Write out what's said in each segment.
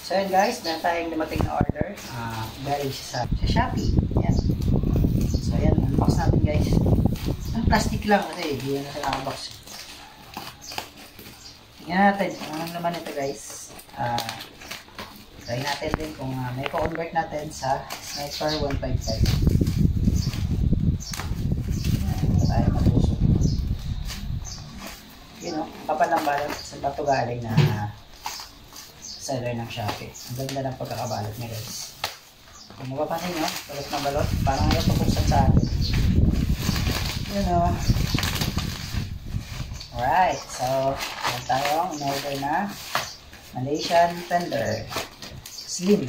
So yun guys, meron tayong dumating na order. Galing siya sa Shopee. Yan. So yan, unbox natin guys. Ang plastic lang kasi hindi yan na naka-box. Tingnan natin kung anong naman ito guys. Try natin din kung may pa-convert natin sa Sniper 155. Yan, tayo matusok. Yun o, kapal ng balot sa bato galing na seller ng Shopee. Ang ganda ng pagkakabalot niya guys. Kung mapapansin nyo, balot ng balot, parang ayaw pabuksan sa atin. Yun o. Alright, so meron tayong in-order na Malaysian Fender Slim.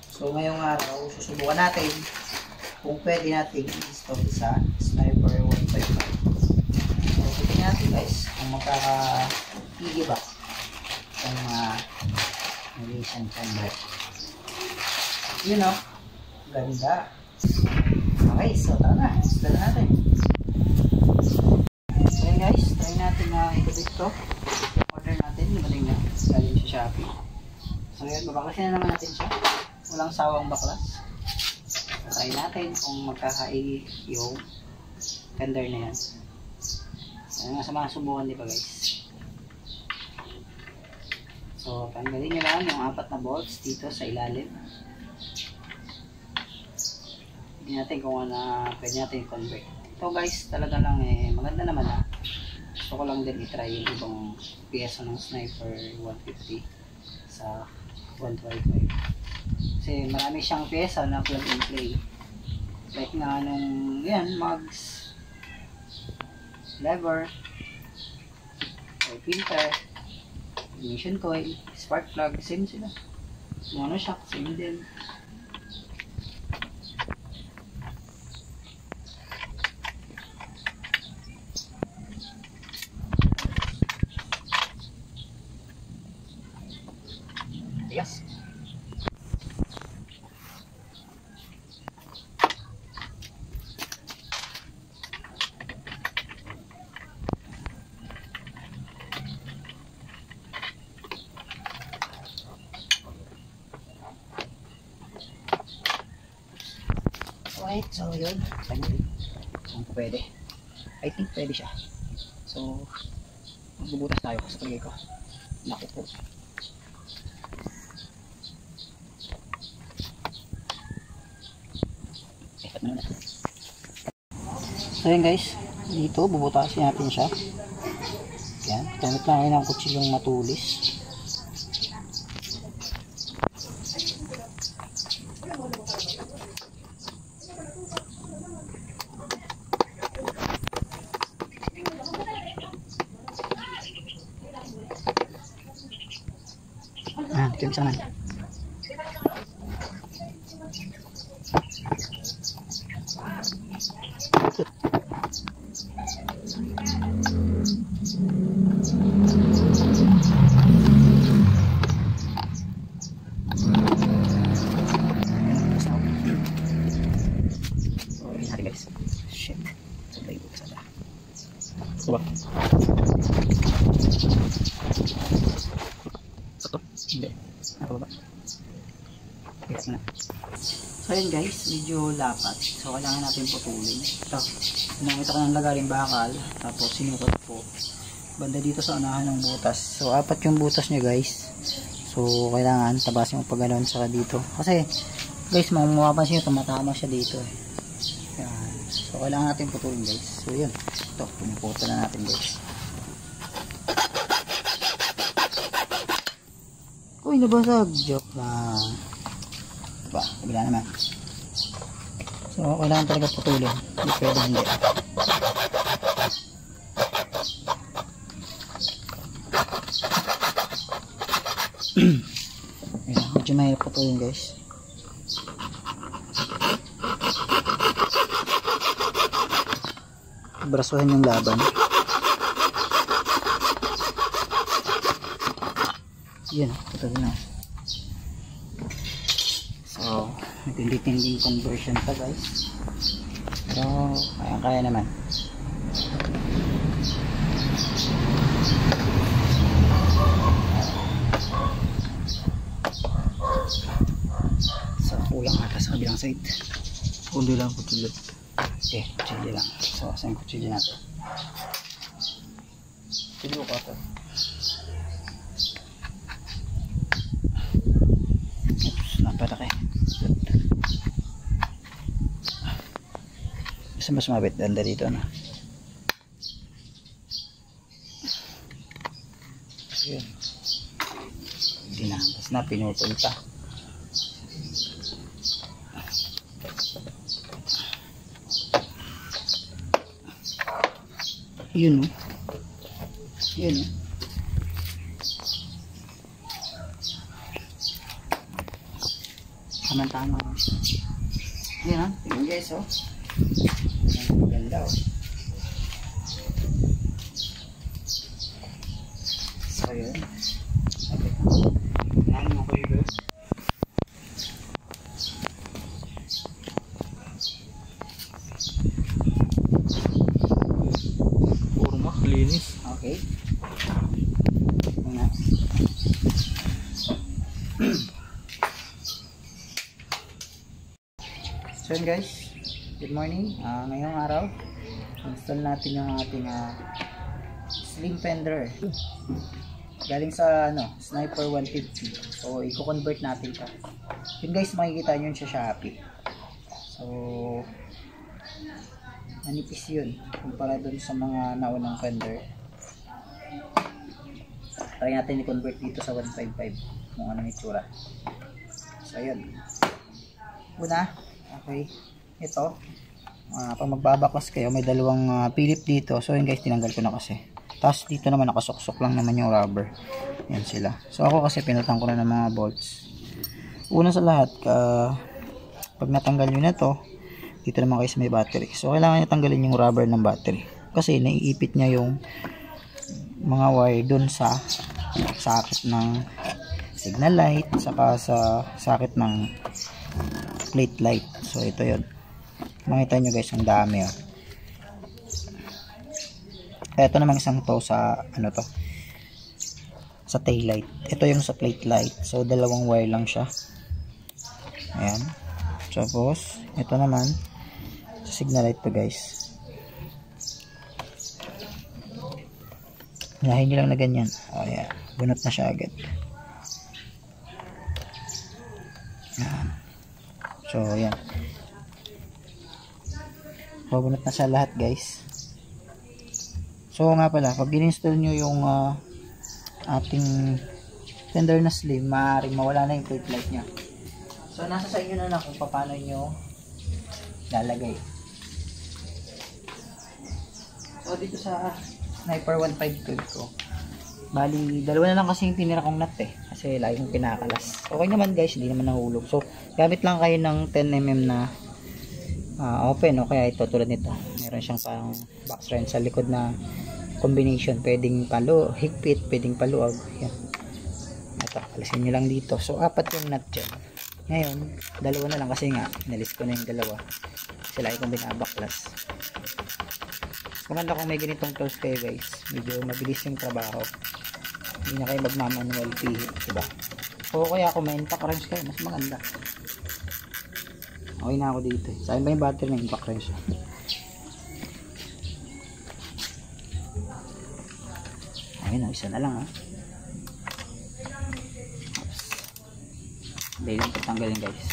So ngayong araw, susubukan natin kung pwede natin i-install sa Sniper 155. So tingnan natin guys kung magkaka-piggyback ang Malaysian Fender. Yun o, ganda. Okay, so tara na, install natin. So yun guys, try natin na ikabit to. Order natin, lumating na galing sa Shopee. So yun, babaklasin na naman natin siya. Walang sawang baklas. Try natin kung magkakai yung Fender na yan. Ayun nga sa mga subukan di ba guys. So tanggalin nyo lang yung 4 na bolts dito sa ilalim. Hindi natin kung ano pwede natin i-convert. Ito guys talaga lang maganda naman ha. Gusto ko lang din i-try yung ibang pyesa ng Sniper 150 sa 125. Kasi marami siyang pyesa na plug and play. Like nga nung yan, mugs, lever, or filter, ignition coil, spark plug, same sila. Monoshock, same din. Yes. Alright, so yun. Kung pwede. I think pwede siya. So, magbubutas tayo sa palagay ko. Naku po. So yun guys, dito bubutasin natin siya. Yan, gamit lang kayo ng kutsilyong matulis. Ito yung sana. Shit. Sabay ko kasada. Diba? Ito? Hindi. Nakababa. Yes na. So yun guys, medyo lapat. So kailangan natin putulin. Ito. Pinamit ako ng lagaring bakal. Tapos sinukot po. Banda dito sa unahan ng butas. So 4 yung butas niya guys. So kailangan tabasin mo pa ganoon saka dito. Kasi guys, mapapansin nyo tumatama siya dito eh. Yan. So kailangan natin putulin guys. So yun. Ito, pinuputol na natin guys. Uy, nabasag. Joke lang. Diba, kabila naman. So kailangan talaga putulin. Hindi pwede hindi. Ayan, medyo mahirap putulin guys. Brasuhin yung laban. Yan, ito na. So, matindi-tinding conversion pa guys. Pero, kaya naman. Isang side. Kundi lang kutsilyo. Okay, kutsilyo lang. So, saan yung kutsilyo natin? Kutsilyo ka to. Oops, napalaki. Mas mabit danda dito na. Yun. Hindi na. Tapos na, pinutol pa. Yun o. Yun o. Tama-tama. Yun o. Tingnan guys o. Maganda o. So yun. Yan mo ko yun. Purma, linis. Okay. Muna. So yun guys. Good morning. Ngayong araw, install natin yung ating slim fender. Galing sa Sniper 150. So i-convert natin siya. Yun guys, makikita nyo yun sa Shopee. So manipis yun kumpara dun sa mga naunang fender. Try natin i-convert dito sa 155 kung anong itsura. So yun. Una, okay, ito pag magbabaklas kayo, may dalawang Philip dito. So yun guys, tinanggal ko na kasi. Tapos dito naman nakasuksok lang naman yung rubber. Yan sila. So ako kasi pinutang ko na ng mga bolts. Una sa lahat, pag natanggal nyo na to, dito naman kayo sa may battery. So kailangan nyo tanggalin yung rubber ng battery. Kasi naiipit nya yung mga wire dun sa sakit ng signal light, saka sa sakit ng plate light. So ito yun. Makita nyo guys, ang dami oh. Ito namang isang to sa sa tail light. Ito yung sa plate light. So dalawang wire lang siya. Ayan. Tapos ito naman sa signal light to guys. Hinahin nyo lang na ganyan. Ayan. Bunot na siya agad. Ayan. So ayan. Bunot na siya lahat guys. So nga pala, pag in-install nyo yung ating fender na slim, maaaring mawala na yung plate light nya. So nasa sa inyo na lang kung paano nyo lalagay. So dito sa Sniper 152 ko, bali dalawa na lang kasi yung tinira kong nut kasi lagi kong kinakalas. Okay naman guys, hindi naman nahulog. So gamit lang kayo ng 10mm na open o kaya ito tulad nito. Meron siyang parang box wrench sa likod na combination. Pwedeng higpit, pwedeng paluag. Yan. Ito, alisin nyo lang dito. So apat yung nut dyan. Ngayon, dalawa na lang kasi nga nalis ko na yung dalawa. Kasi lagi kong binabaklas. Maganda kung may ganitong tools kayo guys. Medyo mabilis yung trabaho. Hindi na kayo magmamanual pihit, diba? O kaya kung may impact wrench kayo, mas maganda. Okay na ako dito. Saan ba yung battery ng impact wrench? Ayun, isa na lang ha. Dahil lang tanggalin guys.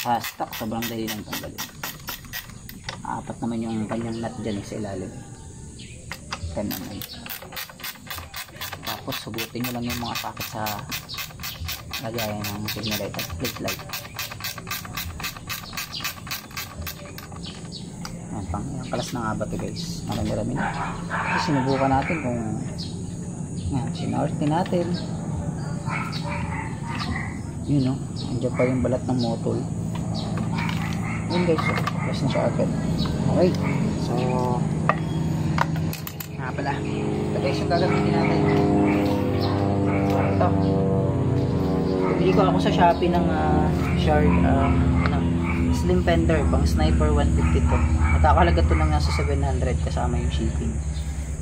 Sa stock, sobrang dahil lang tanggalin. Apat naman yung kanyang nut dyan sa ilalim. 10 naman. Tapos subutin nyo lang yung mga sakit sa lagayan ng signal light at plate light. Yan, pang yung kalas na nga ba ito guys. Marami-rami na. So, sinubukan natin kung yan, sinorte natin. Yun no, andyan pa yung balat ng motol. Yun guys, so, plus na siya agad. Okay, so nga pala, ito guys yung gagamitin natin. Ito, bibili ko ako sa Shopee ng Shark slim fender pang Sniper 152. Nakakalaga to lang nasa 700 kasama yung shipping.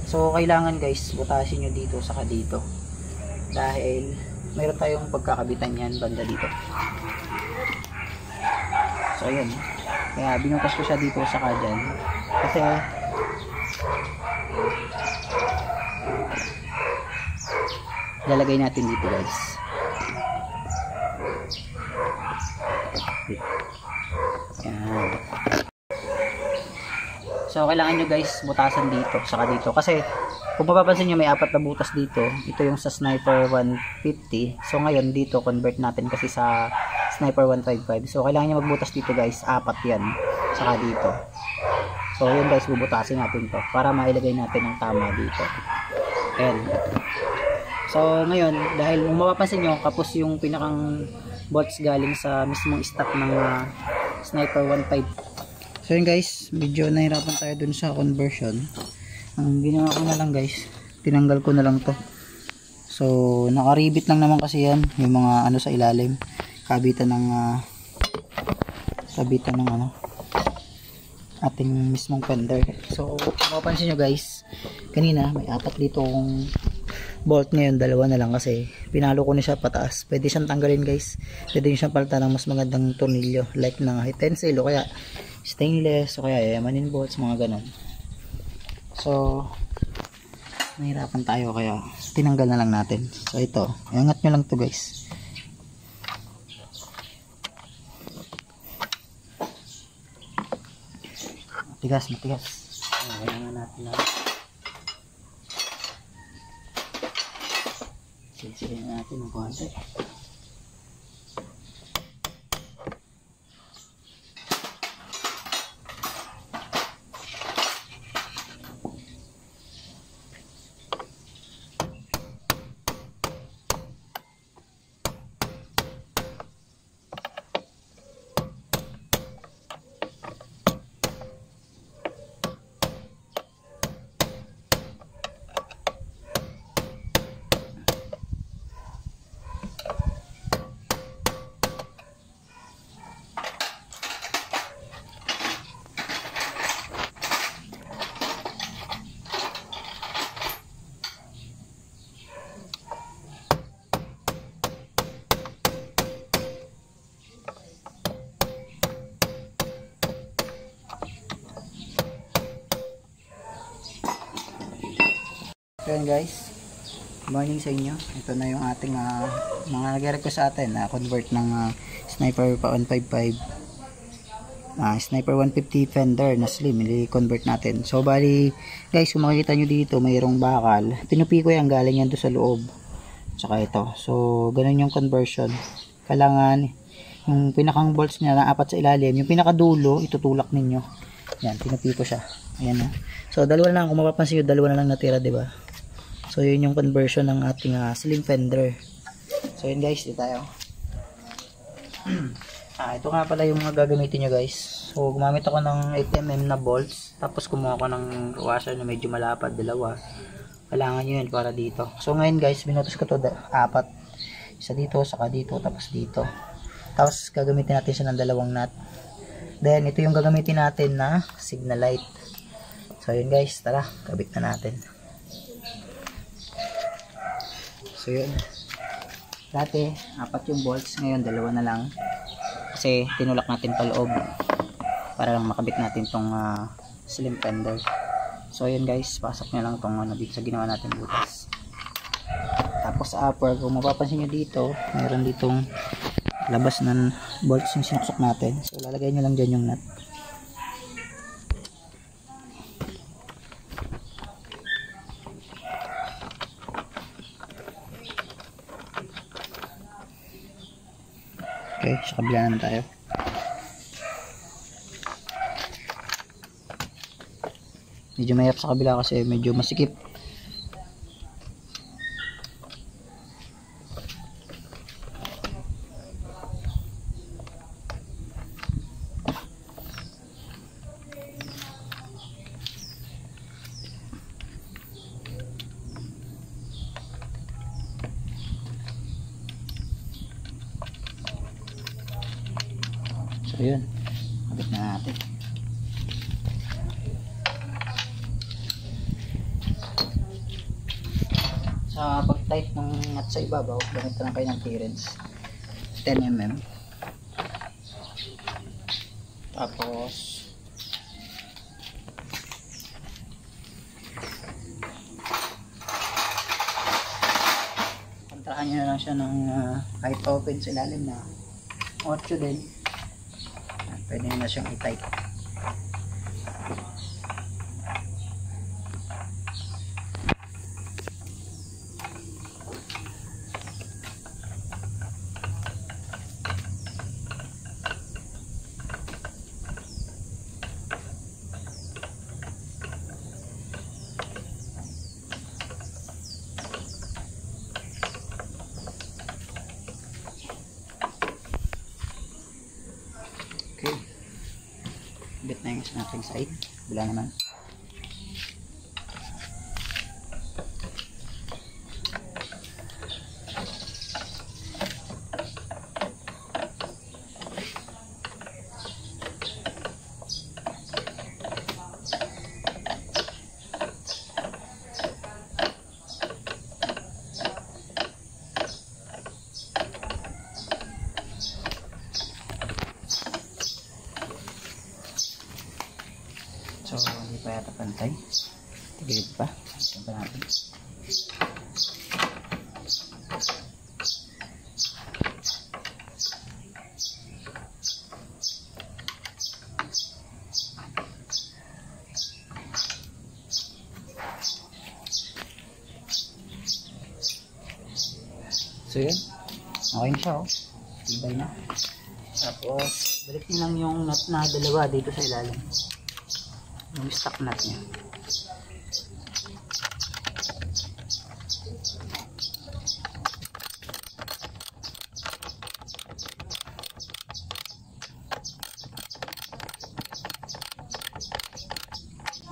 So kailangan guys butasin nyo dito saka dito dahil mayroon tayong pagkakabitan yan banda dito. So ayun, kaya binutas ko siya dito sa dyan kasi lalagay natin dito guys. Yan. So kailangan nyo guys butasan dito saka dito kasi kung mapapansin nyo may 4 na butas dito. Ito yung sa Sniper 150. So ngayon dito convert natin kasi sa Sniper 155. So kailangan nyo magbutas dito guys, 4 yan saka dito. So yun guys, bubutasin natin to para mailagay natin ang tama dito. Ayan. So ngayon dahil kung mapapansin nyo kapos yung pinakang bolts galing sa mismong stock ng Sniper 155. So yun guys, medyo nahirapan tayo dun sa conversion. Ang ginawa ko na lang guys, tinanggal ko na lang to. So nakaribit lang naman kasi yan yung mga ano sa ilalim, kabitan ng ating mismong fender. So kung mapapansin nyo guys, kanina may 4 dito kong bolt, ngayon 2 na lang kasi pinalo ko na siya pataas. Pwede siyang tanggalin guys, pwede nyo siyang palitan ng mas magandang tornilyo like ng tensile o kaya stainless o kaya yamanin bolts, mga ganon. So nahirapan tayo kaya tinanggal na lang natin. So ito, iangat nyo lang to guys. Matigas. Kailangan natin na sisihin natin ng konti. So yun guys, good morning sa inyo. Ito na yung ating mga nag-request sa atin na convert ng Sniper 155 Sniper 150 fender na slim, i-convert natin. So bali guys, kung makikita nyo dito mayroong bakal, pinupi ko yan, galing yan doon sa loob tsaka ito. So ganun yung conversion. Kailangan yung pinakang bolts niya na 4 sa ilalim, yung pinakadulo itutulak ninyo. Yan, pinupi ko siya. Ayan na. So dalawa lang, kung mapapansin nyo, dalawa na lang natira, diba? So yun yung conversion ng ating slim fender. So yun guys, dito tayo. Ito nga pala yung mga gagamitin nyo guys. So gumamit ako ng 8mm na bolts, tapos kumuha ko ng washer na medyo malapad, 2. Kailangan nyo yun para dito. So ngayon guys, binutos ko to 4. Isa dito, saka dito, tapos dito. Tapos gagamitin natin siya ng 2 nut. Then ito yung gagamitin natin na signal light. So yun guys, tara, kabit na natin. So yun, dati 4 yung bolts, ngayon 2 na lang kasi tinulak natin pa loob para lang makabit natin tong slim fender. So yun guys, pasok nyo lang tong dito sa ginawa natin butas. Tapos upper, kung mapapansin nyo dito, mayroon ditong labas ng bolts yung sinuksok natin. So lalagay nyo lang dyan yung nut. Okay, sa kabila naman tayo. Medyo mahirap sa kabila kasi medyo masikip. So yun, kabit na natin. Sa pag-tight ng nut sa ibabaw, gamit na lang kayo ng clearance 10mm. Tapos kontrahan nyo na lang siya ng kahit open sa ilalim na 8 din. Pwede na siyang i-tight. Okay. Bit na yung sa ating side. Bila naman. So, hindi pa yata pantay. Tigilid pa. Tigilid pa natin. So, yun. Okay na siya, oh. Tibay na. Tapos, balik nyo lang yung nut na dalawa dito sa ilalim. Yung stock nut niya.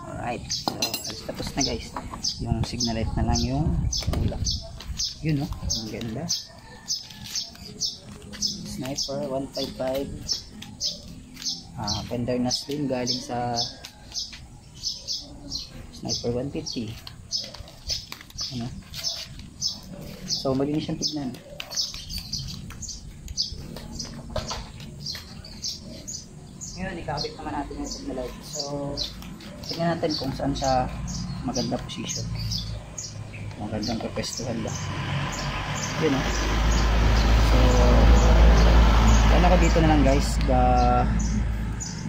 Alright, so tapos na guys. Yung signal light na lang yung ulam. Yun, no? Ang ganda. Sniper 155. Fender na slim galing sa Sniper 150. Ano? So malinis siyang tignan. Ngayon ikabit naman natin yung signal light. So tignan natin kung saan siya maganda position. Magandang pwestuhan ba. Yun, no? So yan ako dito na lang guys.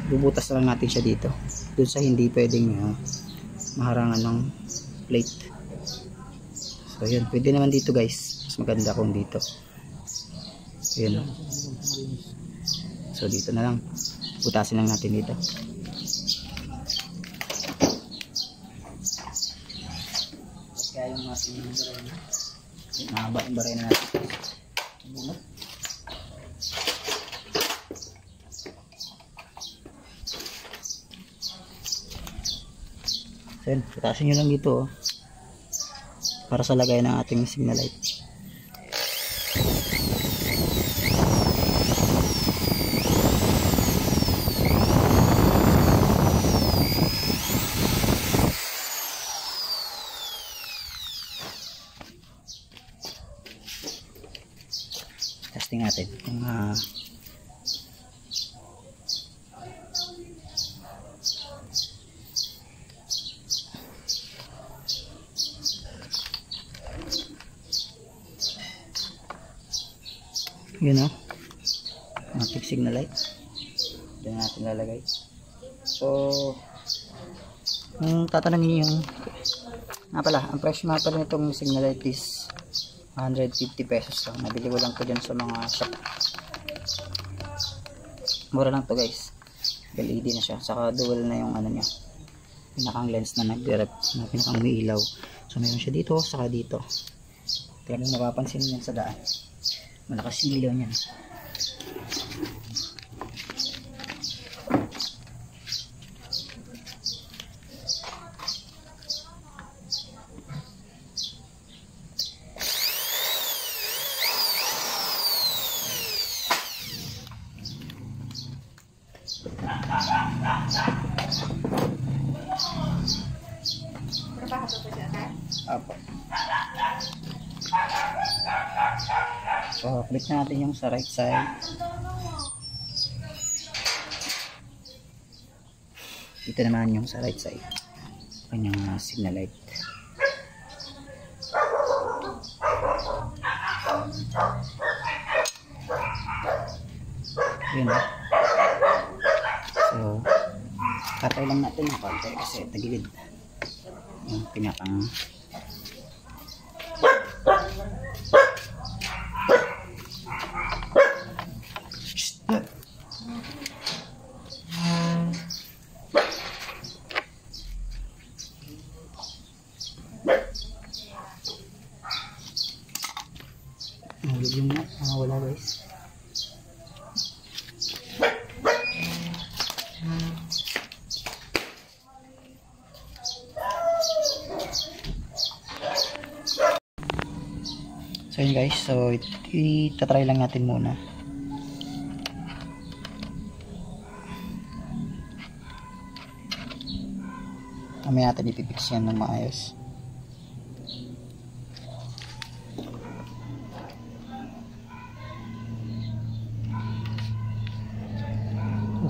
Bubutas na lang natin siya dito. Doon sa hindi pwedeng maharangan ng plate. So yun, pwede naman dito guys. Mas maganda kung dito. Yun. So dito na lang. Butasin lang natin dito. Kaya yung ating barena. Mahaba yung barena natin. Bunot. So yun, putasin nyo lang dito, oh. Para sa lagay ng ating signal light. Testing natin kung yun, o, ating signal light. Diyan natin lalagay. So kung tatanungin yung ang presyo nga pala nitong signal light is 150 pesos lang. Nabili ko lang to dyan sa mga shop. Mura lang to guys. LED na siya. Saka dual na yung ano niya, pinakang lens na nag-direct na pinakang umiilaw. So meron siya dito, saka dito. Kaya nung napapansin niyan sa daan, malakas yung ilaw niyan. Apo. So, click natin yung sa right side. Ito naman yung sa right side. Kanyang signal light. Yun. So, katay lang natin ng konti kasi tagilid. Yung pinakang yung wala guys. So yun guys, so itatry lang natin muna. Mamaya natin ipipix yan ng maayos.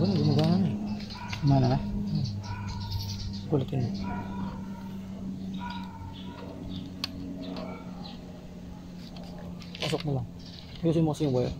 Gumagana na eh. Gumana na? Kulitin mo. Pasok mo lang. Ayusin mo kasi yung wire.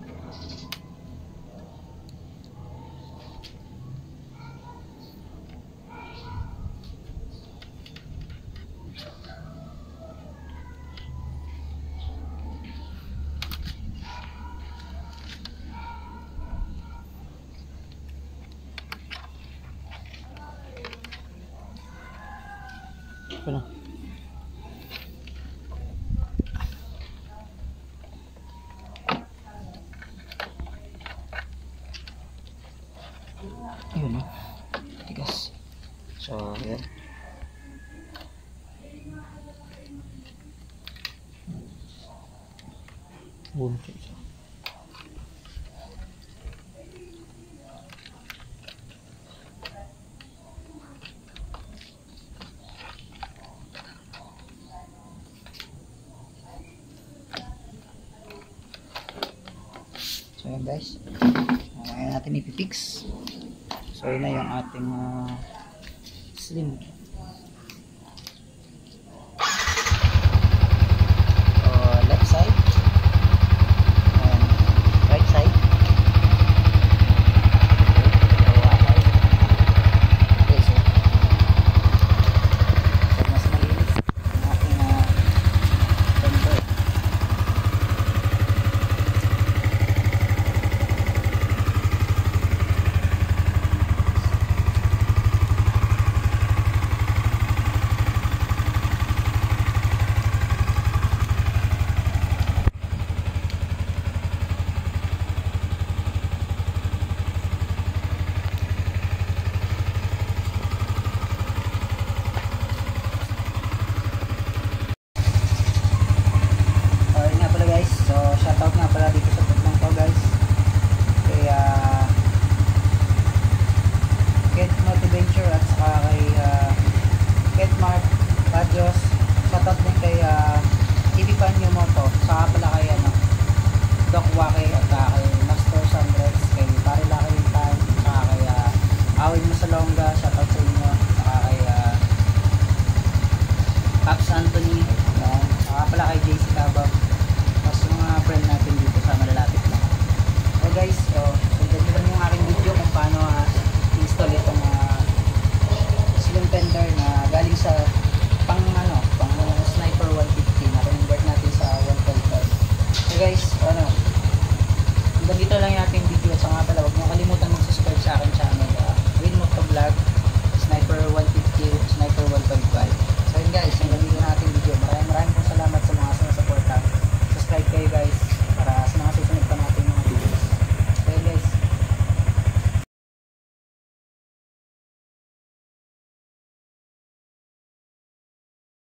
Ito na. Ayun o. Tigas. So, yun. Bunti. So yun guys, ngayon natin ipipix. So yun na yung ating slim. So left side and right side. Okay, so mas malinis yung ating bumper. So shoutout nga pala dito sa tatlong to guys. Kay Ked Motiventure at saka kay Ked Mark Radios. Shoutout din kay TV Panyo Moto. Saka pala kay Doc Wake at kay Master Sandres, kay Pare Laki Tan, saka kay Awin Masalonga. Shoutout sa inyo. Saka kay Paps Anthony.